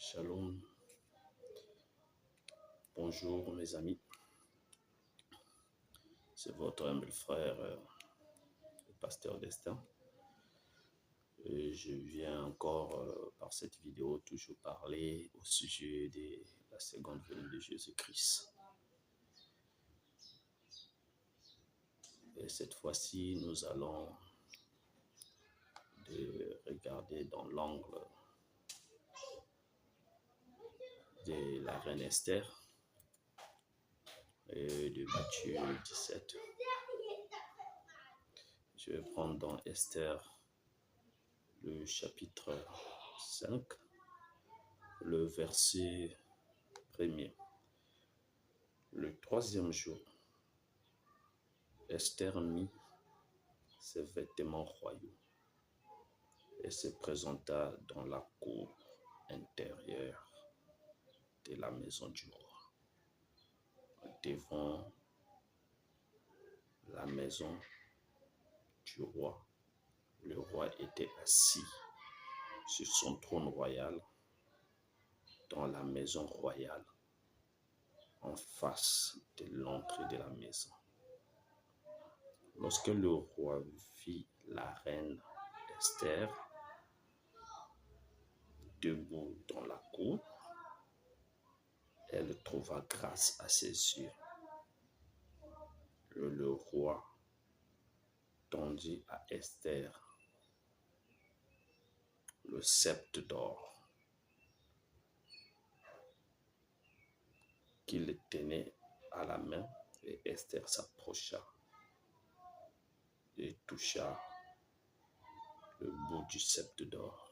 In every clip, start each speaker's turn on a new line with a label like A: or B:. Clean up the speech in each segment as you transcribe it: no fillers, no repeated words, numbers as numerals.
A: Shalom, bonjour mes amis, c'est votre humble frère, le pasteur Destin. Et je viens encore par cette vidéo toujours parler au sujet de la seconde venue de Jésus-Christ. Et cette fois-ci, nous allons regarder dans l'angle de la reine Esther et de Matthieu 17. Je vais prendre dans Esther le chapitre 5, le verset 1er. Le troisième jour, Esther mit ses vêtements royaux et se présenta dans la cour intérieure de la maison du roi. Devant la maison du roi, le roi était assis sur son trône royal dans la maison royale, en face de l'entrée de la maison. Lorsque le roi vit la reine Esther debout dans la cour, elle trouva grâce à ses yeux. Le roi tendit à Esther le sceptre d'or qu'il tenait à la main, et Esther s'approcha et toucha le bout du sceptre d'or.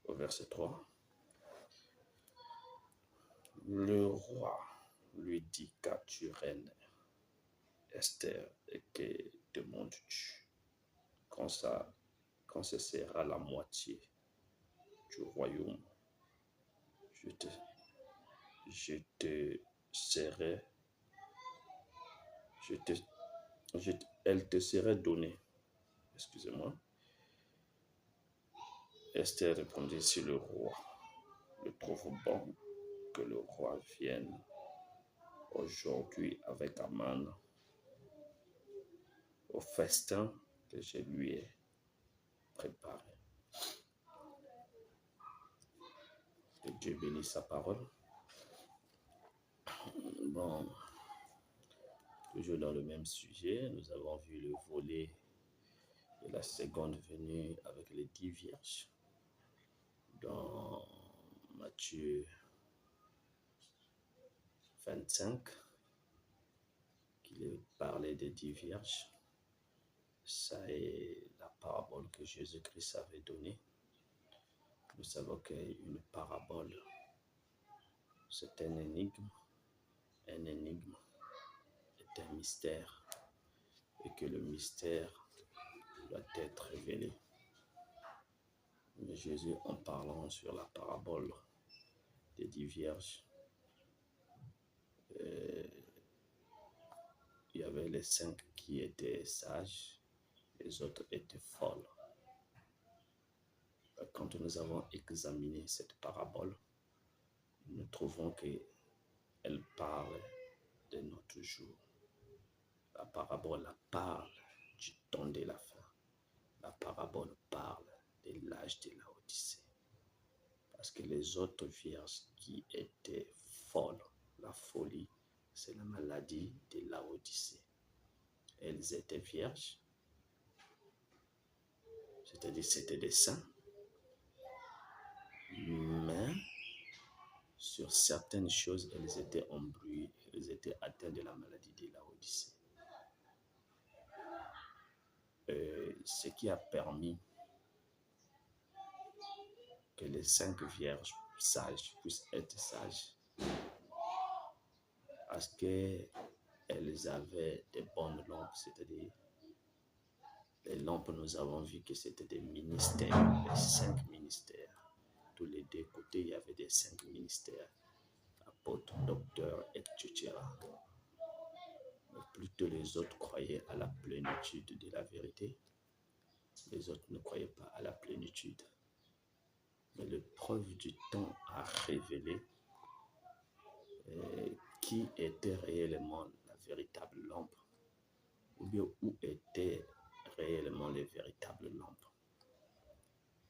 A: Au verset 3, le roi lui dit: qu'as-tu, reine Esther, et que demandes-tu? Quand ce sera la moitié du royaume, elle te serait donnée. Excusez-moi. Esther répondit: si le roi le trouve bon, que le roi vienne aujourd'hui avec Aman au festin que je lui ai préparé. Que Dieu bénisse sa parole. Bon, toujours dans le même sujet, nous avons vu le volet de la seconde venue avec les 10 vierges dans Matthieu 25, qu'il parlait des 10 vierges. Ça est la parabole que Jésus-Christ avait donnée. Nous savons qu'une parabole, c'est un énigme. Un énigme est un mystère, et que le mystère doit être révélé. Mais Jésus, en parlant sur la parabole des 10 vierges, il y avait les 5 qui étaient sages, les autres étaient folles. Quand nous avons examiné cette parabole, nous trouvons qu'elle parle de notre jour. La parabole parle du temps de la fin. La parabole parle de l'âge de Laodicée. Parce que les autres vierges qui étaient folles, la folie, c'est la maladie de Laodicée. Elles étaient vierges, c'est-à-dire c'était des saints, mais sur certaines choses, elles étaient embrouillées, elles étaient atteintes de la maladie de Laodicée. Ce qui a permis que les 5 vierges sages puissent être sages, parce qu'elles avaient des bonnes lampes, c'est-à-dire les lampes, nous avons vu que c'était des ministères, les 5 ministères. Tous les 2 côtés, il y avait des 5 ministères, apôtres, docteurs, etc. Mais plutôt les autres croyaient à la plénitude de la vérité. Les autres ne croyaient pas à la plénitude. Mais l'épreuve du temps a révélé qui était réellement la véritable lampe, ou bien où étaient réellement les véritables lampes.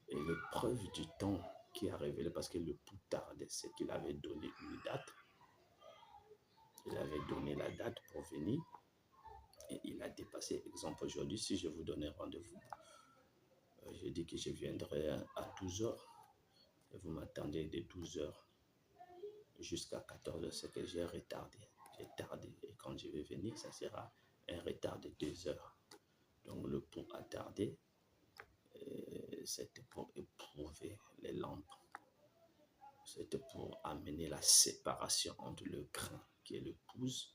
A: Et l'épreuve du temps qui a révélé, parce que le plus tardait, c'est qu'il avait donné une date. Il avait donné la date pour venir et il a dépassé. Exemple, aujourd'hui, si je vous donnais rendez-vous, je dis que je viendrai à 12h et vous m'attendez de 12h jusqu'à 14h, c'est que j'ai retardé. J'ai tardé et quand je vais venir, ça sera un retard de 2 heures. Donc le pour a tardé, c'était pour éprouver les lampes. C'était pour amener la séparation entre le grain qui est l'épouse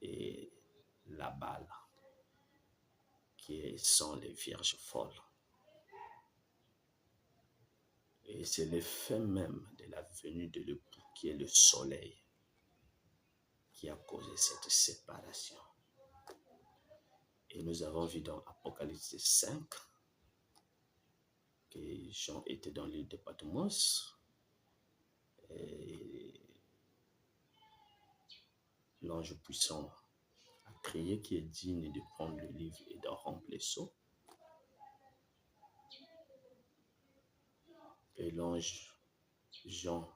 A: et la balle qui sont les vierges folles. Et c'est l'effet même de la venue de l'époux qui est le soleil qui a causé cette séparation. Et nous avons vu dans Apocalypse 5 que Jean était dans l'île de Patmos et l'ange puissant a crié qui est digne de prendre le livre et d'en remplir les seaux. Et l'ange Jean,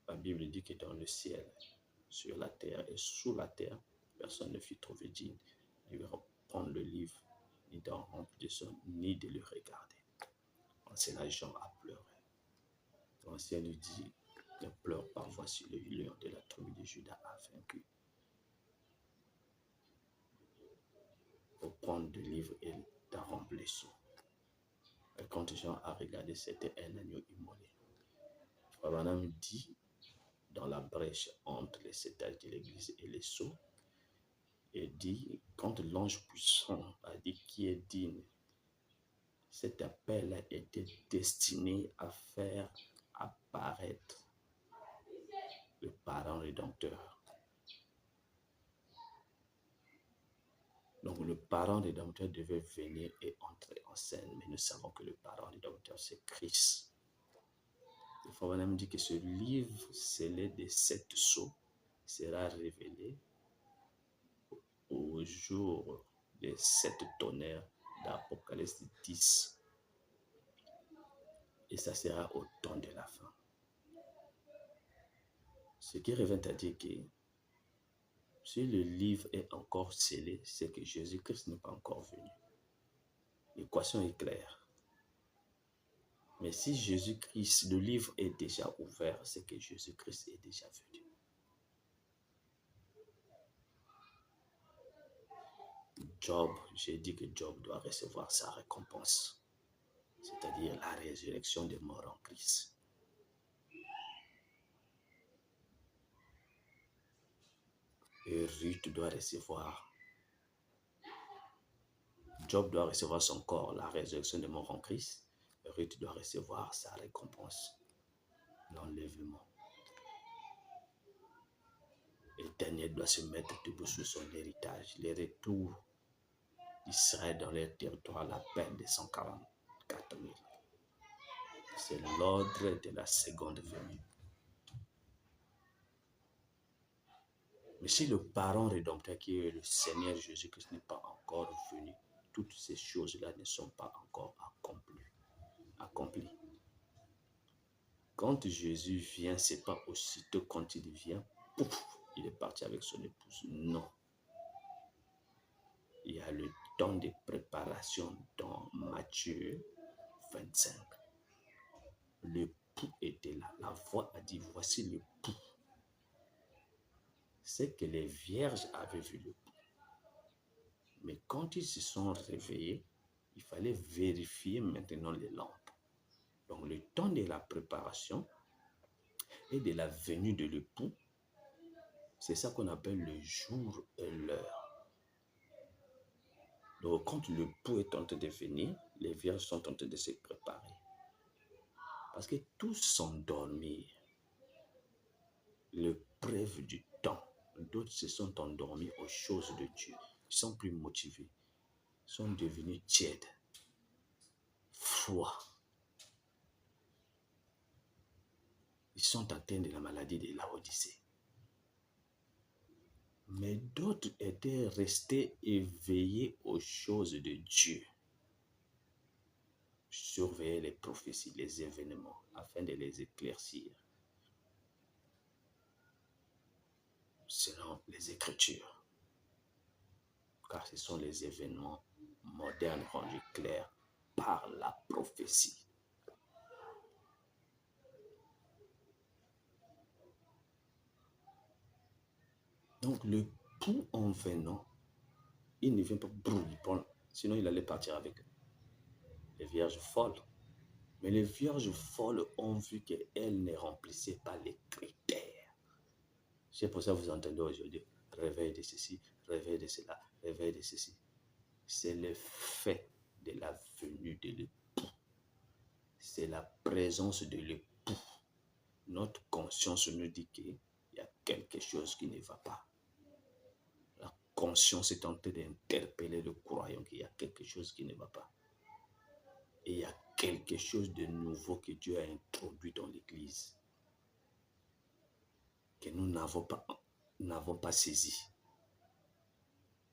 A: la Bible dit que dans le ciel, sur la terre et sous la terre, personne ne fut trouvé digne de lui prendre le livre, ni d'en remplir les seaux, ni de le regarder. C'est là Jean a pleuré. L'Ancien lui dit, ne pleure pas, voici le lion de la tribu de Juda a vaincu. Pour prendre le livre et d'en remplir les seaux. Et quand Jean a regardé, c'était un agneau immolé. Frère Branham dit, dans la brèche entre les étages de l'église et les seaux, et dit, quand l'ange puissant a dit qui est digne, cet appel a été destiné à faire apparaître le parent rédempteur. Donc le parent rédempteur devait venir et entrer en scène, mais nous savons que le parent rédempteur c'est Christ. Le frère Branham dit que ce livre scellé des 7 sceaux sera révélé au jour des 7 tonnerres d'Apocalypse 10. Et ça sera au temps de la fin. Ce qui revient à dire que si le livre est encore scellé, c'est que Jésus-Christ n'est pas encore venu. L'équation est claire. Mais si Jésus-Christ, le livre est déjà ouvert, c'est que Jésus-Christ est déjà venu. Job, j'ai dit que Job doit recevoir sa récompense, c'est-à-dire la résurrection des morts en Christ. Et Ruth doit recevoir, Job doit recevoir son corps, la résurrection des morts en Christ. Et Ruth doit recevoir sa récompense, l'enlèvement. Et Daniel doit se mettre debout sur son héritage, les retours d'Israël dans leur territoire, la peine de 144 000. C'est l'ordre de la seconde venue. Mais si le parent rédempteur qui est le Seigneur Jésus-Christ n'est pas encore venu, toutes ces choses-là ne sont pas encore accomplies. Quand Jésus vient, ce n'est pas aussitôt quand il vient, pouf, il est parti avec son épouse. Non. Il y a le temps de préparation dans Matthieu 25. L'époux était là. La voix a dit, voici l'époux. C'est que les vierges avaient vu l'époux. Mais quand ils se sont réveillés, il fallait vérifier maintenant les lampes. Donc le temps de la préparation et de la venue de l'époux, c'est ça qu'on appelle le jour et l'heure. Donc quand l'époux est en train de venir, les vierges sont en train de se préparer. Parce que tous sont dormis. L'épreuve du temps. D'autres se sont endormis aux choses de Dieu. Ils sont plus motivés. Ils sont devenus tièdes, froids. Ils sont atteints de la maladie de la Odyssée. Mais d'autres étaient restés éveillés aux choses de Dieu. Surveillaient les prophéties, les événements, afin de les éclaircir. Selon les Écritures. Car ce sont les événements modernes rendus clairs par la prophétie. Donc le pou en venant, il ne vient pas brûler, sinon il allait partir avec les vierges folles. Mais les vierges folles ont vu qu'elles ne remplissaient pas les critères. C'est pour ça que vous entendez aujourd'hui, réveil de ceci, réveil de cela, réveil de ceci. C'est le fait de la venue de l'époux. C'est la présence de l'époux. Notre conscience nous dit qu'il y a quelque chose qui ne va pas. La conscience est en train d'interpeller le croyant qu'il y a quelque chose qui ne va pas. Et il y a quelque chose de nouveau que Dieu a introduit dans l'Église. Que nous n'avons pas saisi.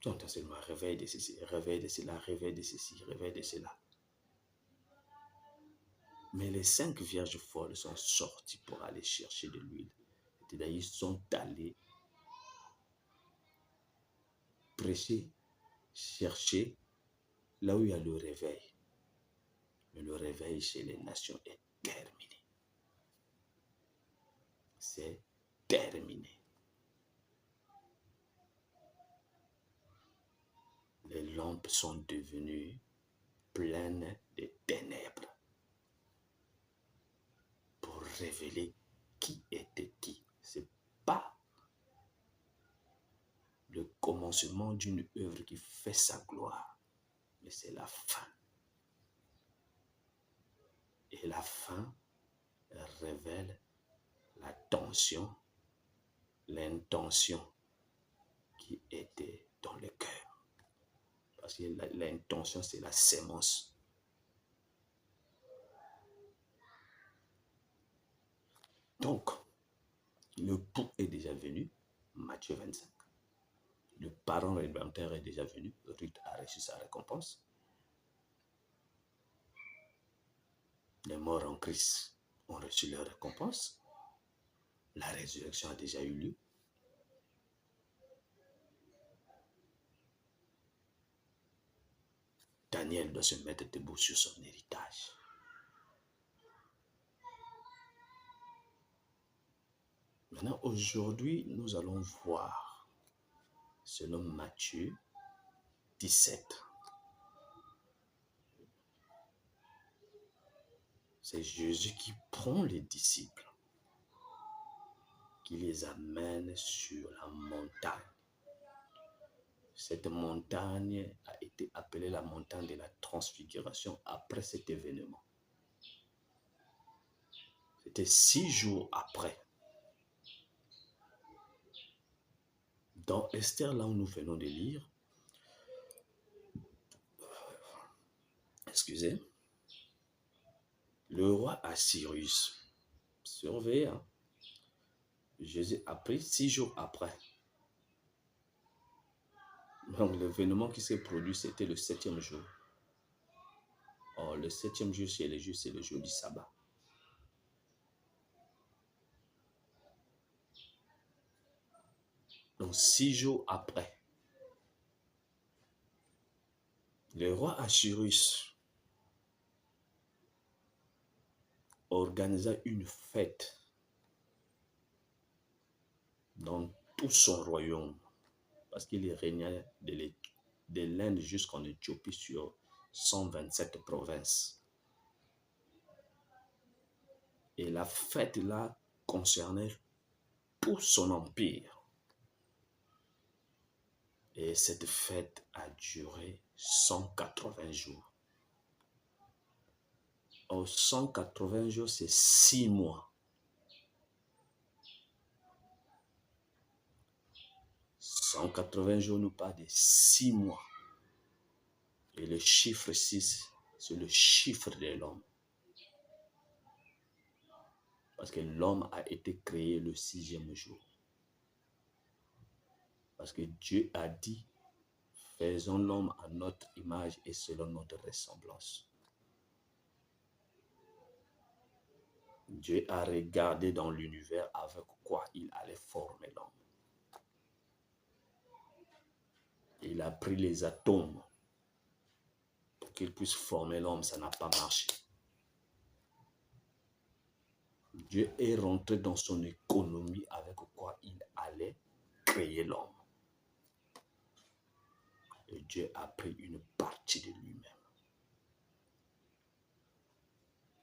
A: Donc, seulement réveil de ceci, réveil de cela, réveil de ceci, réveil de cela. Mais les 5 vierges folles sont sorties pour aller chercher de l'huile. Et d'ailleurs, ils sont allés prêcher, chercher là où il y a le réveil. Mais le réveil chez les nations est terminé. C'est terminé. Les lampes sont devenues pleines de ténèbres pour révéler qui était qui. C'est pas le commencement d'une œuvre qui fait sa gloire, mais c'est la fin. Et la fin révèle la tension, l'intention qui était dans le cœur. Parce que l'intention, c'est la sémence. Donc, le pou est déjà venu, Matthieu 25. Le parent rédempteur est déjà venu, Ruth a reçu sa récompense. Les morts en Christ ont reçu leur récompense. La résurrection a déjà eu lieu. Daniel doit se mettre debout sur son héritage. Maintenant, aujourd'hui, nous allons voir, selon Matthieu 17, c'est Jésus qui prend les disciples, qui les amène sur la montagne. Cette montagne a été appelée la montagne de la transfiguration après cet événement. C'était 6 jours après. Dans Esther, là où nous venons de lire, excusez, le roi Assyrus, surveillé, Jésus a pris 6 jours après. Donc l'événement qui s'est produit, c'était le 7e jour. Or, le 7e jour chez les Juifs, c'est le jour du sabbat. Donc 6 jours après, le roi Assyrus organisa une fête dans tout son royaume, parce qu'il régnait de l'Inde jusqu'en Éthiopie sur 127 provinces. Et la fête là concernait tout son empire. Et cette fête a duré 180 jours. Aux 180 jours, c'est 6 mois. 180 jours nous parle de 6 mois. Et le chiffre 6, c'est le chiffre de l'homme. Parce que l'homme a été créé le 6e jour. Parce que Dieu a dit, faisons l'homme à notre image et selon notre ressemblance. Dieu a regardé dans l'univers avec quoi il allait former l'homme. Il a pris les atomes pour qu'il puisse former l'homme, ça n'a pas marché. Dieu est rentré dans son économie avec quoi il allait créer l'homme. Et Dieu a pris une partie de lui-même.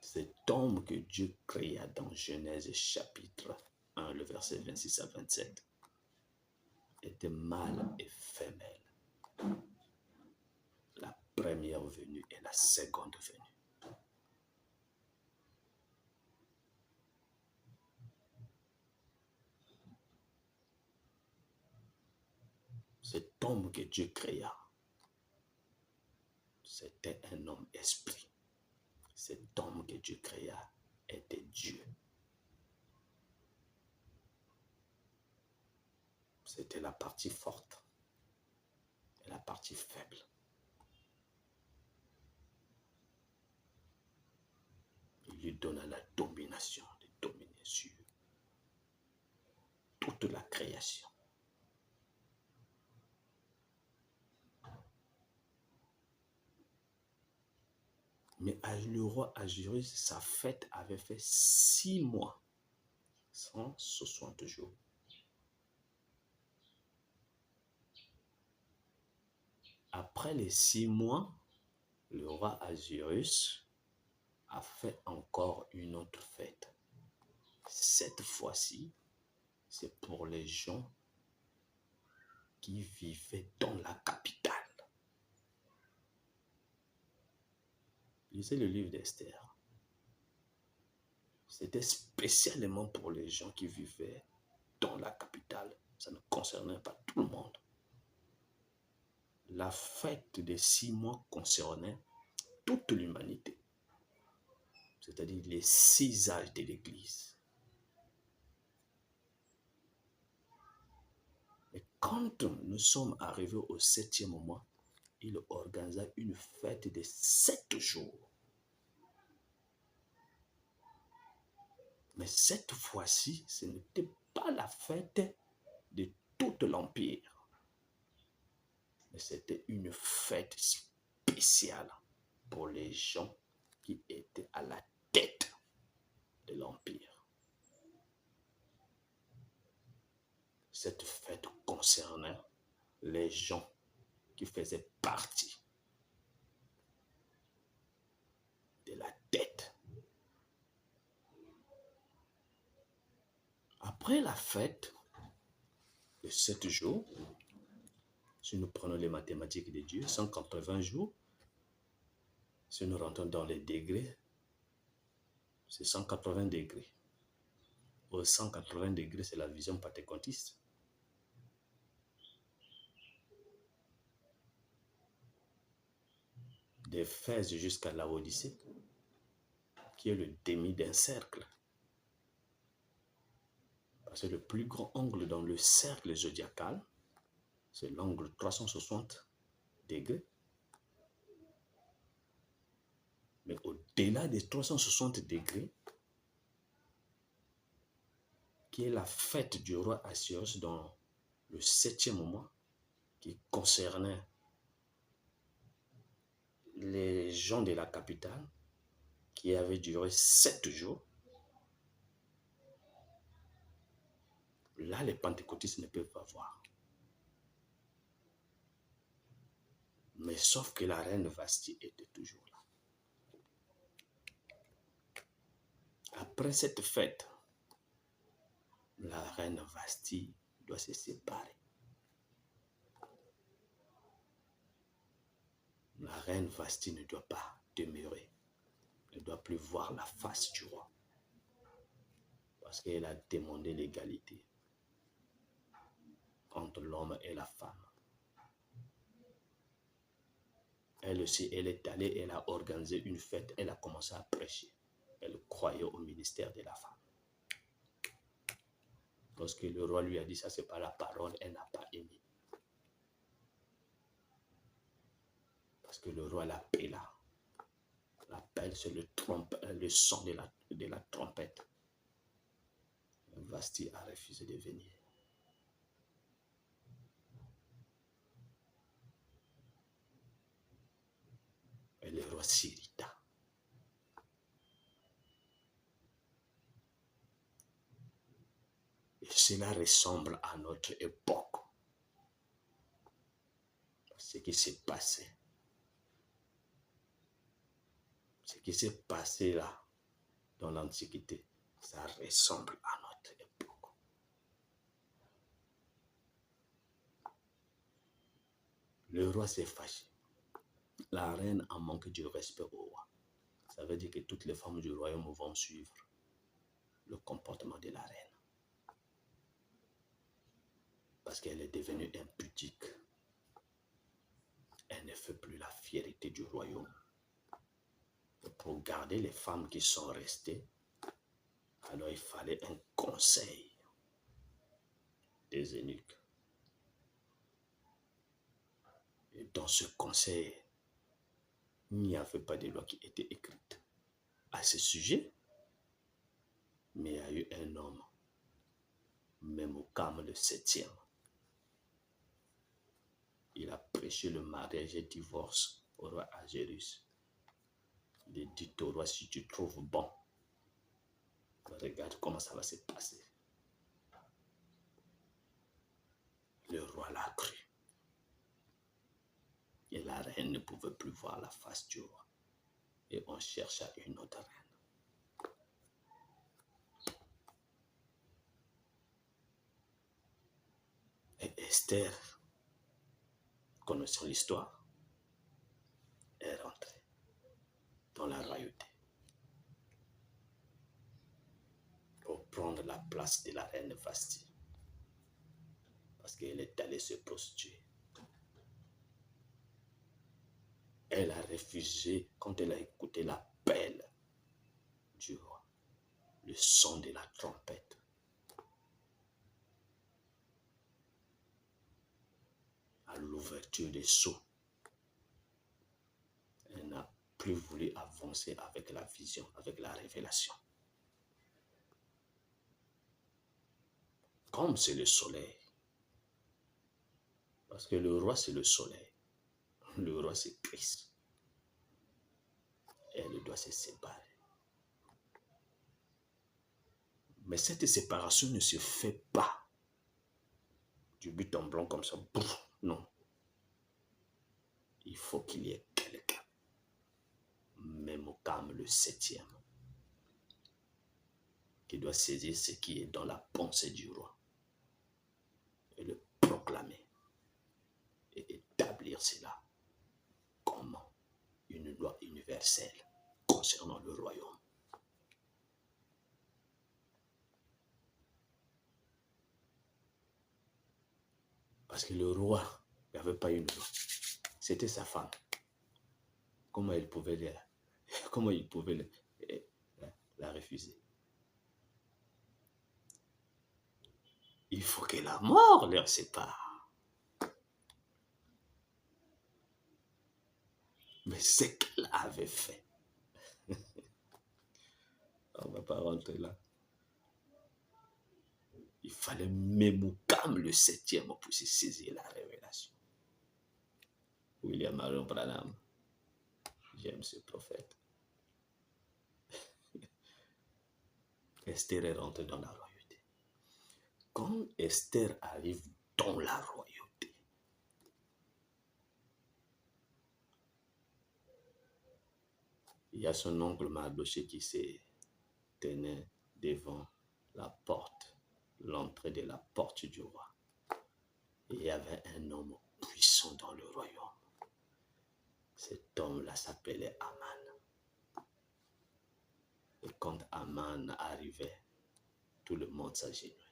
A: Cet homme que Dieu créa dans Genèse chapitre 1, le verset 26 à 27, était mâle et femelle. La première venue et la seconde venue. Cet homme que Dieu créa, c'était un homme esprit. Cet homme que Dieu créa était Dieu. C'était la partie forte et la partie faible. Il lui donna la domination de dominer sur toute la création. Mais le roi Ahasuérus, sa fête avait fait 6 mois, 160 jours. Après les 6 mois, le roi Ahasuérus a fait encore une autre fête. Cette fois-ci, c'est pour les gens qui vivaient dans la capitale. Lisez le livre d'Esther. C'était spécialement pour les gens qui vivaient dans la capitale. Ça ne concernait pas tout le monde. La fête des 6 mois concernait toute l'humanité. C'est-à-dire les 6 âges de l'Église. Mais quand nous sommes arrivés au 7e mois, il organisa une fête de 7 jours. Mais cette fois-ci, ce n'était pas la fête de tout l'Empire. Mais c'était une fête spéciale pour les gens qui étaient à la tête de l'Empire. Cette fête concernait les gens qui faisaient partie de la tête. Après la fête de 7 jours, si nous prenons les mathématiques de Dieu, 180 jours, si nous rentrons dans les degrés, c'est 180 degrés. Aux 180 degrés, c'est la vision pentecôtiste. D'Éphèse jusqu'à Laodicée, qui est le demi d'un cercle. Parce que le plus grand angle dans le cercle zodiacal, c'est l'angle 360 degrés. Mais au-delà des 360 degrés, qui est la fête du roi Ahasuérus dans le 7e mois, qui concernait les gens de la capitale, qui avait duré 7 jours. Là, les pentecôtistes ne peuvent pas voir. Mais sauf que la reine Vashti était toujours là. Après cette fête, la reine Vashti doit se séparer. La reine Vashti ne doit pas demeurer. Elle ne doit plus voir la face du roi. Parce qu'elle a demandé l'égalité entre l'homme et la femme. Elle aussi, elle est allée, elle a organisé une fête, elle a commencé à prêcher. Elle croyait au ministère de la femme. Lorsque le roi lui a dit ça, c'est pas la parole, elle n'a pas aimé. Parce que le roi l'appela. L'appel, c'est le son de la trompette. Vasti a refusé de venir. Et le roi s'irrita. Et cela ressemble à notre époque. Ce qui s'est passé. Ce qui s'est passé là, dans l'Antiquité, ça ressemble à notre époque. Le roi s'est fâché. La reine a manqué du respect au roi. Ça veut dire que toutes les femmes du royaume vont suivre le comportement de la reine. Parce qu'elle est devenue impudique. Elle ne fait plus la fierté du royaume. Et pour garder les femmes qui sont restées, alors il fallait un conseil des eunuques. Et dans ce conseil, il n'y avait pas de loi qui était écrite à ce sujet. Mais il y a eu un homme, Memucan le 7e. Il a prêché le mariage et divorce au roi Ahasuérus. Il dit au roi, si tu trouves bon, regarde comment ça va se passer. Le roi l'a cru. Et la reine ne pouvait plus voir la face du roi. Et on chercha une autre reine. Et Esther, connaissant l'histoire, est rentrée dans la royauté pour prendre la place de la reine Vasti. Parce qu'elle est allée se prostituer. Elle a refusé, quand elle a écouté l'appel du roi, le son de la trompette. À l'ouverture des sceaux, elle n'a plus voulu avancer avec la vision, avec la révélation. Comme c'est le soleil, parce que le roi c'est le soleil, le roi c'est Christ. Elle doit se séparer. Mais cette séparation ne se fait pas du but en blanc comme ça. Non. Il faut qu'il y ait quelqu'un. Memucan le 7e. Qui doit saisir ce qui est dans la pensée du roi. Et le proclamer. Et établir cela comme une loi universelle concernant le royaume. Parce que le roi n'avait pas une loi. C'était sa femme. Comment il pouvait la refuser? Il faut que la mort leur sépare. Mais ce qu'elle avait fait, on ne va pas rentrer là. Il fallait Memucan le 7e pour se saisir la révélation. William Marion Branham, j'aime ce prophète. Esther est rentrée dans la royauté. Quand Esther arrive dans la royauté, il y a son oncle Mardoché qui se tenait devant la porte, l'entrée de la porte du roi. Et il y avait un homme puissant dans le royaume. Cet homme-là s'appelait Aman. Et quand Aman arrivait, tout le monde s'agenouillait.